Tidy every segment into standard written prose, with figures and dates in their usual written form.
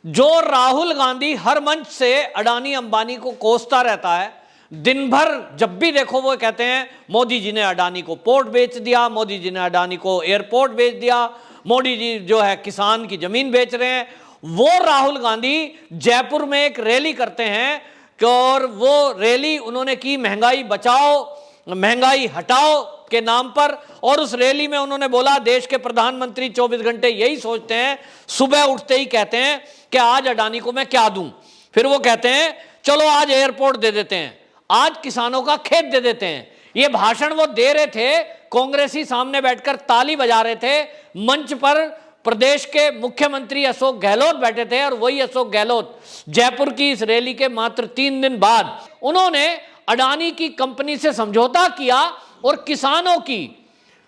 जो राहुल गांधी हर मंच से अडानी अंबानी को कोसता रहता है, दिन भर जब भी देखो वो कहते हैं मोदी जी ने अडानी को पोर्ट बेच दिया, मोदी जी ने अडानी को एयरपोर्ट बेच दिया, मोदी जी जो है किसान की जमीन बेच रहे हैं। वो राहुल गांधी जयपुर में एक रैली करते हैं और वो रैली उन्होंने की महंगाई बचाओ महंगाई हटाओ के नाम पर, और उस रैली में उन्होंने बोला देश के प्रधानमंत्री 24 घंटे यही सोचते हैं, सुबह उठते ही कहते हैं कि आज अडानी को मैं क्या दूं। फिर वो कहते हैं चलो आज एयरपोर्ट दे देते हैं, आज किसानों का खेत दे देते हैं। ये भाषण वो दे रहे थे, कांग्रेसी सामने बैठकर ताली बजा रहे थे। मंच पर प्रदेश के मुख्यमंत्री अशोक गहलोत बैठे थे और वही अशोक गहलोत जयपुर की इस रैली के मात्र 3 दिन बाद उन्होंने अडानी की कंपनी से समझौता किया और किसानों की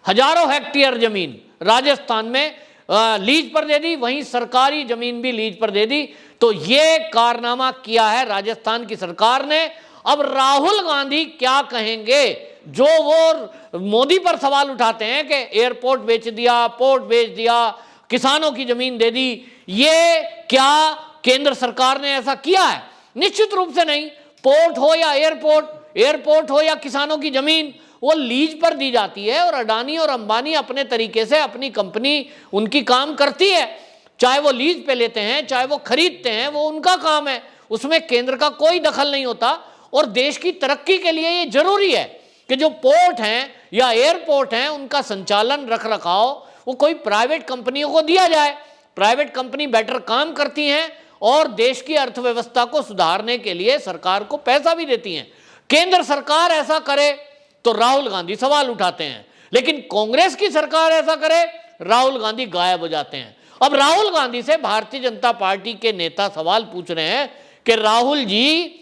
हजारों हेक्टेयर जमीन राजस्थान में लीज पर दे दी, वहीं सरकारी जमीन भी लीज पर दे दी। तो ये कारनामा किया है राजस्थान की सरकार ने। अब राहुल गांधी क्या कहेंगे जो वो मोदी पर सवाल उठाते हैं कि एयरपोर्ट बेच दिया, पोर्ट बेच दिया, किसानों की जमीन दे दी। ये क्या केंद्र सरकार ने ऐसा किया है? निश्चित रूप से नहीं। पोर्ट हो या एयरपोर्ट हो या किसानों की जमीन, वो लीज पर दी जाती है और अडानी और अंबानी अपने तरीके से अपनी कंपनी उनकी काम करती है। चाहे वो लीज पे लेते हैं, चाहे वो खरीदते हैं, वो उनका काम है, उसमें केंद्र का कोई दखल नहीं होता। और देश की तरक्की के लिए ये जरूरी है कि जो पोर्ट हैं या एयरपोर्ट हैं उनका संचालन रख रखाव वो कोई प्राइवेट कंपनियों को दिया जाए। प्राइवेट कंपनी बेटर काम करती हैं और देश की अर्थव्यवस्था को सुधारने के लिए सरकार को पैसा भी देती हैं। केंद्र सरकार ऐसा करे तो राहुल गांधी सवाल उठाते हैं, लेकिन कांग्रेस की सरकार ऐसा करे राहुल गांधी गायब हो जाते हैं। अब राहुल गांधी से भारतीय जनता पार्टी के नेता सवाल पूछ रहे हैं कि राहुल जी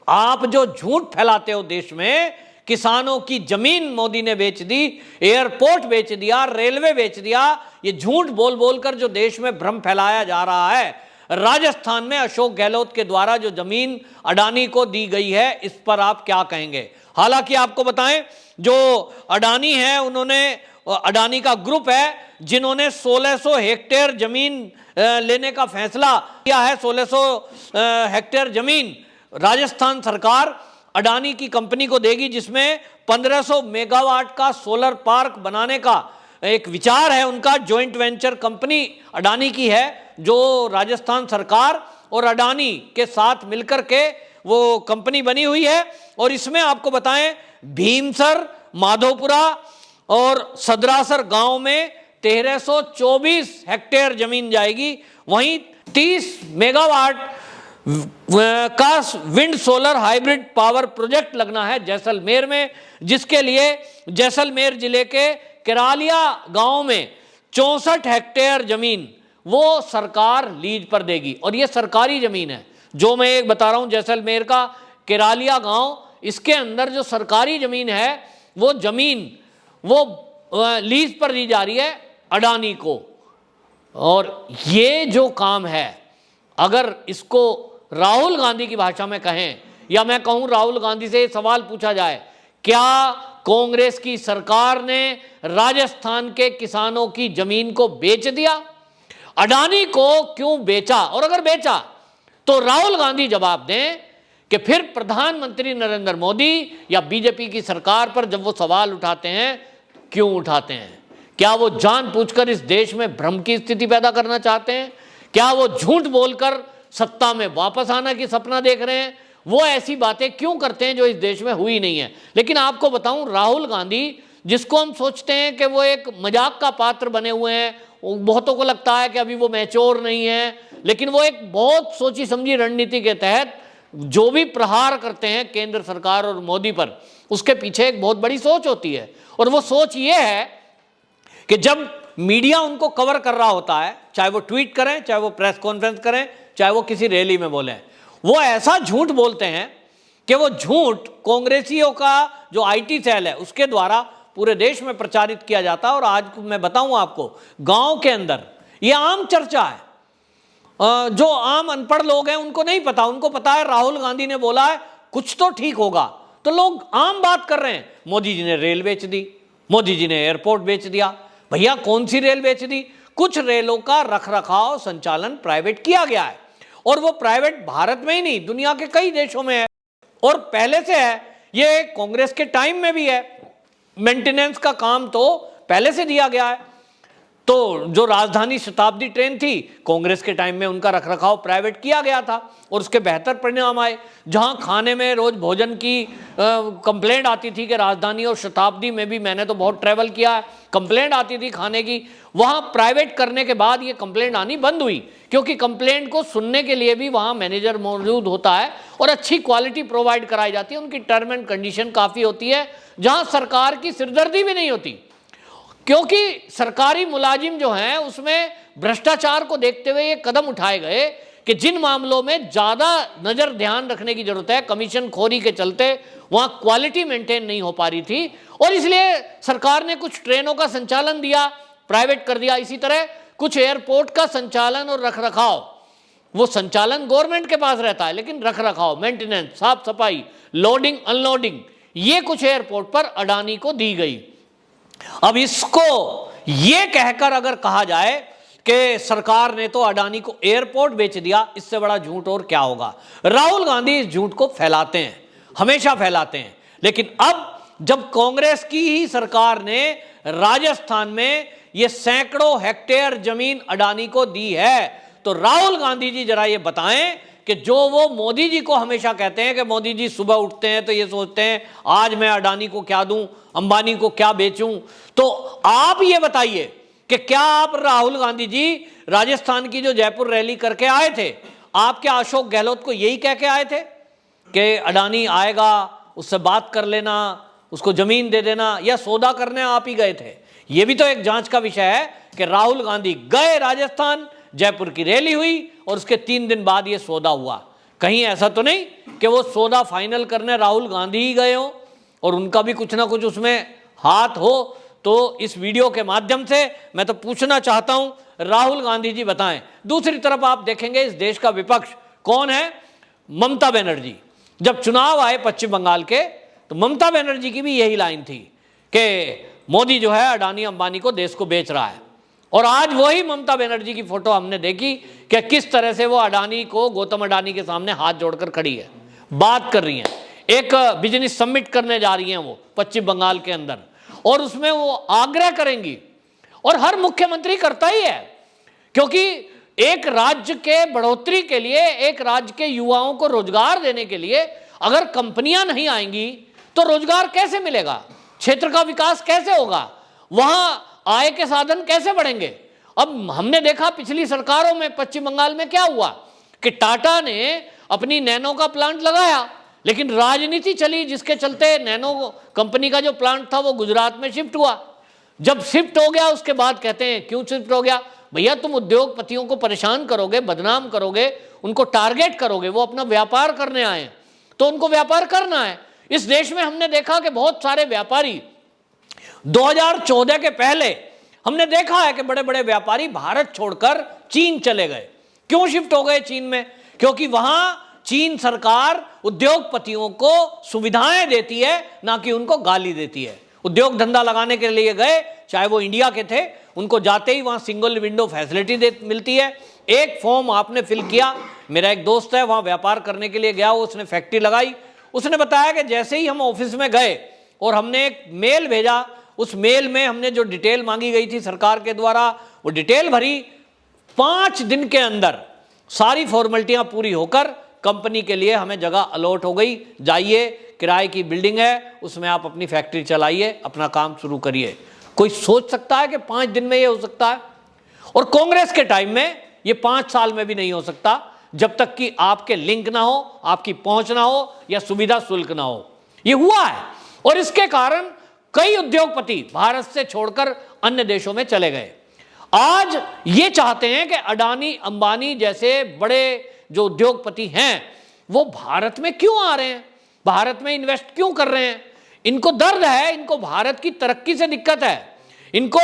आप जो झूठ फैलाते हो देश में, किसानों की जमीन मोदी ने बेच दी, एयरपोर्ट बेच दिया, रेलवे बेच दिया, ये झूठ बोल बोलकर जो देश में भ्रम फैलाया जा रहा है। राजस्थान में अशोक गहलोत के द्वारा जो जमीन अडानी को दी गई है, इस पर आप क्या कहेंगे? हालांकि आपको बताएं जो अडानी है, उन्होंने अडानी का ग्रुप है जिन्होंने 1600 हेक्टेयर जमीन लेने का फैसला किया है। 1600 हेक्टेयर जमीन राजस्थान सरकार अडानी की कंपनी को देगी, जिसमें 1500 मेगावाट का सोलर पार्क बनाने का एक विचार है उनका। जॉइंट वेंचर कंपनी अडानी की है जो राजस्थान सरकार और अडानी के साथ मिलकर के वो कंपनी बनी हुई है। और इसमें आपको बताएं भीमसर, माधोपुरा और सदरासर गांव में 1324 हेक्टेयर जमीन जाएगी। वहीं 30 मेगावाट का wind solar hybrid power project लगना है जैसलमेर में, जिसके लिए जैसलमेर जिले के केरालिया गांव में 64 हेक्टेयर जमीन वो सरकार लीज पर देगी। और ये सरकारी जमीन है जो मैं एक बता रहा हूं, जैसलमेर का केरालिया गांव, इसके अंदर जो सरकारी जमीन है वो जमीन वो लीज पर दी जा रही है अडानी को। और ये जो काम है, अगर इसको राहुल गांधी की भाषा में कहें या मैं कहूं राहुल गांधी से सवाल पूछा जाए, क्या कांग्रेस की सरकार ने राजस्थान के किसानों की जमीन को बेच दिया? अडानी को क्यों बेचा? और अगर बेचा तो राहुल गांधी जवाब दें कि फिर प्रधानमंत्री नरेंद्र मोदी या बीजेपी की सरकार पर जब वो सवाल उठाते हैं, क्यों उठाते हैं? क्या वो जानबूझकर इस देश में भ्रम की स्थिति पैदा करना चाहते हैं? क्या वो झूठ बोलकर सत्ता में वापस आना की सपना देख रहे हैं? वो ऐसी बातें क्यों करते हैं जो इस देश में हुई नहीं है? लेकिन आपको बताऊं, राहुल गांधी जिसको हम सोचते हैं कि वो एक मजाक का पात्र बने हुए हैं, बहुतों को लगता है कि अभी वो मैच्योर नहीं है, लेकिन वो एक बहुत सोची समझी रणनीति के तहत जो भी प्रहार करते हैं केंद्र सरकार और मोदी पर, उसके पीछे एक बहुत बड़ी सोच होती है। और वो सोच ये है कि जब मीडिया उनको कवर कर रहा होता है, चाहे वो ट्वीट करें, चाहे वो प्रेस कॉन्फ्रेंस करें, चाहे वो किसी रैली में बोलें, वो ऐसा झूठ बोलते हैं कि वो झूठ कांग्रेसियों का जो आईटी सेल है उसके द्वारा पूरे देश में प्रचारित किया जाता है। और आज मैं बताऊं आपको, गांव के अंदर ये आम चर्चा है। जो आम अनपढ़ लोग हैं उनको नहीं पता, उनको पता है राहुल गांधी ने बोला है कुछ तो ठीक होगा, तो लोग आम बात कर रहे हैं। मोदी जी ने रेल बेच दी, मोदी जी ने एयरपोर्ट बेच दिया। भैया कौन सी रेल बेच दी? कुछ रेलों का रखरखाव संचालन प्राइवेट किया गया है। और वो प्राइवेट भारत में ही नहीं दुनिया के कई देशों में है और पहले से है। ये कांग्रेस के टाइम में भी है, मेंटेनेंस का काम तो पहले से दिया गया है। तो जो राजधानी शताब्दी ट्रेन थी, कांग्रेस के टाइम में उनका रखरखाव प्राइवेट किया गया था और उसके बेहतर परिणाम आए। जहां खाने में रोज भोजन की कंप्लेंट आती थी कि राजधानी और शताब्दी में भी, मैंने तो बहुत ट्रैवल किया है, कंप्लेंट आती थी खाने की, वहां प्राइवेट करने के बाद ये कंप्लेंट आनी बंद हुई, क्योंकि कंप्लेंट को सुनने के लिए भी वहां मैनेजर मौजूद होता है और अच्छी क्वालिटी प्रोवाइड कराई जाती है। उनकी टर्म एंड कंडीशन काफ़ी होती है, जहां सरकार की सिरदर्दी भी नहीं होती, क्योंकि सरकारी मुलाजिम जो हैं उसमें भ्रष्टाचार को देखते हुए ये कदम उठाए गए कि जिन मामलों में ज़्यादा नज़र ध्यान रखने की जरूरत है, कमीशन खोरी के चलते वहाँ क्वालिटी मेंटेन नहीं हो पा रही थी और इसलिए सरकार ने कुछ ट्रेनों का संचालन दिया, प्राइवेट कर दिया। इसी तरह कुछ एयरपोर्ट का संचालन और रखरखाव, वो संचालन गवर्नमेंट के पास रहता है, लेकिन रखरखाव, मेंटेनेंस, साफ सफाई, लोडिंग अनलोडिंग, ये कुछ एयरपोर्ट पर अडानी को दी गई। अब इसको ये कहकर अगर कहा जाए कि सरकार ने तो अडानी को एयरपोर्ट बेच दिया, इससे बड़ा झूठ और क्या होगा। राहुल गांधी इस झूठ को फैलाते हैं, हमेशा फैलाते हैं, लेकिन अब जब कांग्रेस की ही सरकार ने राजस्थान में ये सैकड़ों हेक्टेयर जमीन अडानी को दी है, तो राहुल गांधी जी जरा ये बताएं कि जो वो मोदी जी को हमेशा कहते हैं कि मोदी जी सुबह उठते हैं तो ये सोचते हैं आज मैं अडानी को क्या दूं, अंबानी को क्या बेचूं, तो आप ये बताइए कि क्या आप राहुल गांधी जी राजस्थान की जो जयपुर रैली करके आए थे, आप क्या अशोक गहलोत को यही कह के आए थे कि अडानी आएगा उससे बात कर लेना, उसको जमीन दे देना, या सौदा करने आप ही गए थे? ये भी तो एक जांच का विषय है कि राहुल गांधी गए राजस्थान, जयपुर की रैली हुई और उसके 3 दिन बाद ये सौदा हुआ। कहीं ऐसा तो नहीं कि वो सौदा फाइनल करने राहुल गांधी ही गए हो और उनका भी कुछ ना कुछ उसमें हाथ हो? तो इस वीडियो के माध्यम से मैं तो पूछना चाहता हूं, राहुल गांधी जी बताएं। दूसरी तरफ आप देखेंगे इस देश का विपक्ष कौन है? ममता बनर्जी। जब चुनाव आए पश्चिम बंगाल के, तो ममता बनर्जी की भी यही लाइन थी कि मोदी जो है अडानी अंबानी को, देश को बेच रहा है। और आज वही ममता बनर्जी की फोटो हमने देखी कि किस तरह से वो अडानी को, गौतम अडानी के सामने हाथ जोड़कर खड़ी है, बात कर रही हैं, एक बिजनेस समिट करने जा रही हैं वो पश्चिम बंगाल के अंदर, और उसमें वो आग्रह करेंगी। और हर मुख्यमंत्री करता ही है, क्योंकि एक राज्य के बढ़ोतरी के लिए, एक राज्य के युवाओं को रोजगार देने के लिए अगर कंपनियां नहीं आएंगी तो रोजगार कैसे मिलेगा, क्षेत्र का विकास कैसे होगा, वहां आय के साधन कैसे बढ़ेंगे। अब हमने देखा पिछली सरकारों में पश्चिम बंगाल में क्या हुआ कि टाटा ने अपनी नैनो का प्लांट लगाया, लेकिन राजनीति चली जिसके चलते नैनो कंपनी का जो प्लांट था वो गुजरात में शिफ्ट हुआ। जब शिफ्ट हो गया उसके बाद कहते हैं क्यों शिफ्ट हो गया? भैया तुम उद्योगपतियों को परेशान करोगे, बदनाम करोगे, उनको टारगेट करोगे, वो अपना व्यापार करने आए तो उनको व्यापार करना है। इस देश में हमने देखा कि बहुत सारे व्यापारी 2014 के पहले हमने देखा है कि बड़े बड़े व्यापारी भारत छोड़कर चीन चले गए। क्यों शिफ्ट हो गए चीन में? क्योंकि वहां चीन सरकार उद्योगपतियों को सुविधाएं देती है, ना कि उनको गाली देती है। उद्योग धंधा लगाने के लिए गए, चाहे वो इंडिया के थे, उनको जाते ही वहां सिंगल विंडो फैसिलिटी मिलती है। एक फॉर्म आपने फिल किया, मेरा एक दोस्त है वहां व्यापार करने के लिए गया, उसने फैक्ट्री लगाई, उसने बताया कि जैसे ही हम ऑफिस में गए और हमने एक मेल भेजा, उस मेल में हमने जो डिटेल मांगी गई थी सरकार के द्वारा वो डिटेल भरी, 5 दिन के अंदर सारी फॉर्मेलिटियां पूरी होकर कंपनी के लिए हमें जगह अलॉट हो गई। जाइए, किराए की बिल्डिंग है, उसमें आप अपनी फैक्ट्री चलाइए, अपना काम शुरू करिए। कोई सोच सकता है कि 5 दिन में ये हो सकता है? और कांग्रेस के टाइम में ये 5 साल में भी नहीं हो सकता, जब तक कि आपके लिंक ना हो, आपकी पहुंच ना हो या सुविधा शुल्क ना हो। ये हुआ है और इसके कारण कई उद्योगपति भारत से छोड़कर अन्य देशों में चले गए। आज ये चाहते हैं कि अडानी अंबानी जैसे बड़े जो उद्योगपति हैं वो भारत में क्यों आ रहे हैं, भारत में इन्वेस्ट क्यों कर रहे हैं। इनको दर्द है, इनको भारत की तरक्की से दिक्कत है। इनको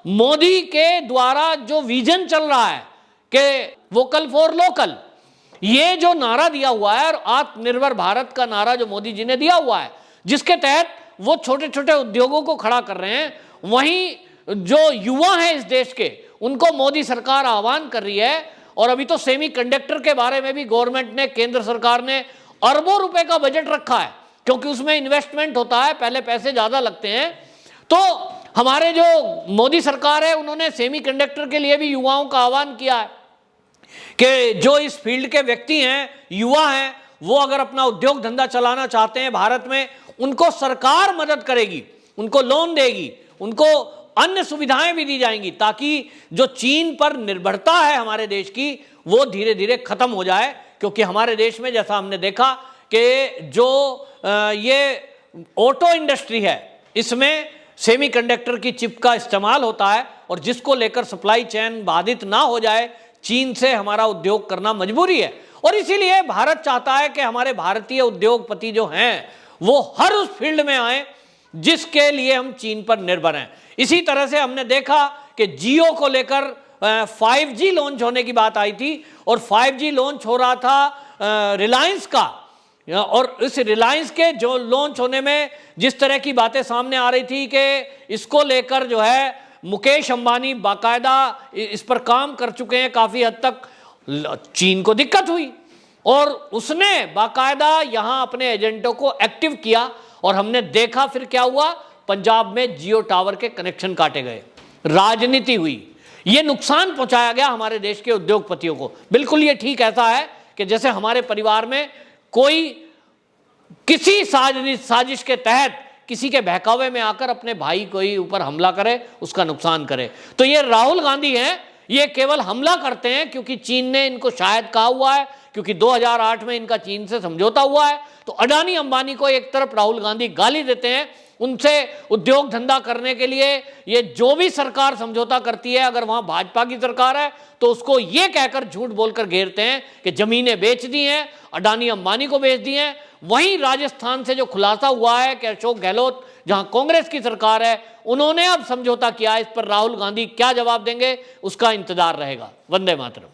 मोदी के द्वारा जो विजन चल रहा है कि वोकल फॉर लोकल, ये जो नारा दिया हुआ है, और आत्मनिर्भर भारत का नारा जो मोदी जी ने दिया हुआ है, जिसके तहत वो छोटे छोटे उद्योगों को खड़ा कर रहे हैं, वहीं जो युवा हैं इस देश के, उनको मोदी सरकार आह्वान कर रही है और अभी तो सेमी कंडक्टर के बारे में भी गवर्नमेंट ने, केंद्र सरकार ने अरबों रुपए का बजट रखा है, क्योंकि उसमें इन्वेस्टमेंट होता है, पहले पैसे ज्यादा लगते हैं। तो हमारे जो मोदी सरकार है उन्होंने सेमी कंडक्टर के लिए भी युवाओं का आह्वान किया है कि जो इस फील्ड के व्यक्ति हैं, युवा हैं, वो अगर अपना उद्योग धंधा चलाना चाहते हैं भारत में, उनको सरकार मदद करेगी, उनको लोन देगी, उनको अन्य सुविधाएं भी दी जाएंगी, ताकि जो चीन पर निर्भरता है हमारे देश की वो धीरे धीरे खत्म हो जाए। क्योंकि हमारे देश में जैसा हमने देखा कि जो ये ऑटो इंडस्ट्री है, इसमें सेमीकंडक्टर की चिप का इस्तेमाल होता है, और जिसको लेकर सप्लाई चेन बाधित ना हो जाए, चीन से हमारा उद्योग करना मजबूरी है। और इसीलिए भारत चाहता है कि हमारे भारतीय उद्योगपति जो हैं वो हर उस फील्ड में आए जिसके लिए हम चीन पर निर्भर हैं। इसी तरह से हमने देखा कि जियो को लेकर 5G लॉन्च होने की बात आई थी, और 5G लॉन्च हो रहा था रिलायंस का, और इस रिलायंस के जो लॉन्च होने में जिस तरह की बातें सामने आ रही थी कि इसको लेकर जो है मुकेश अंबानी बाकायदा इस पर काम कर चुके हैं, काफी हद तक चीन को दिक्कत हुई और उसने बाकायदा यहां अपने एजेंटों को एक्टिव किया, और हमने देखा फिर क्या हुआ, पंजाब में जियो टावर के कनेक्शन काटे गए, राजनीति हुई, ये नुकसान पहुंचाया गया हमारे देश के उद्योगपतियों को। बिल्कुल ये ठीक ऐसा है कि जैसे हमारे परिवार में कोई किसी साजिश के तहत किसी के बहकावे में आकर अपने भाई कोई ऊपर हमला करे, उसका नुकसान करे, तो ये राहुल गांधी हैं, ये केवल हमला करते हैं क्योंकि चीन ने इनको शायद कहा हुआ है, क्योंकि 2008 में इनका चीन से समझौता हुआ है। तो अडानी अंबानी को एक तरफ राहुल गांधी गाली देते हैं, उनसे उद्योग धंधा करने के लिए ये जो भी सरकार समझौता करती है, अगर वहां भाजपा की सरकार है तो उसको ये कहकर झूठ बोलकर घेरते हैं कि जमीनें बेच दी हैं, अडानी अंबानी को बेच दी हैं। वहीं राजस्थान से जो खुलासा हुआ है कि अशोक गहलोत, जहां कांग्रेस की सरकार है, उन्होंने अब समझौता किया, इस पर राहुल गांधी क्या जवाब देंगे उसका इंतजार रहेगा। वंदे मातरम।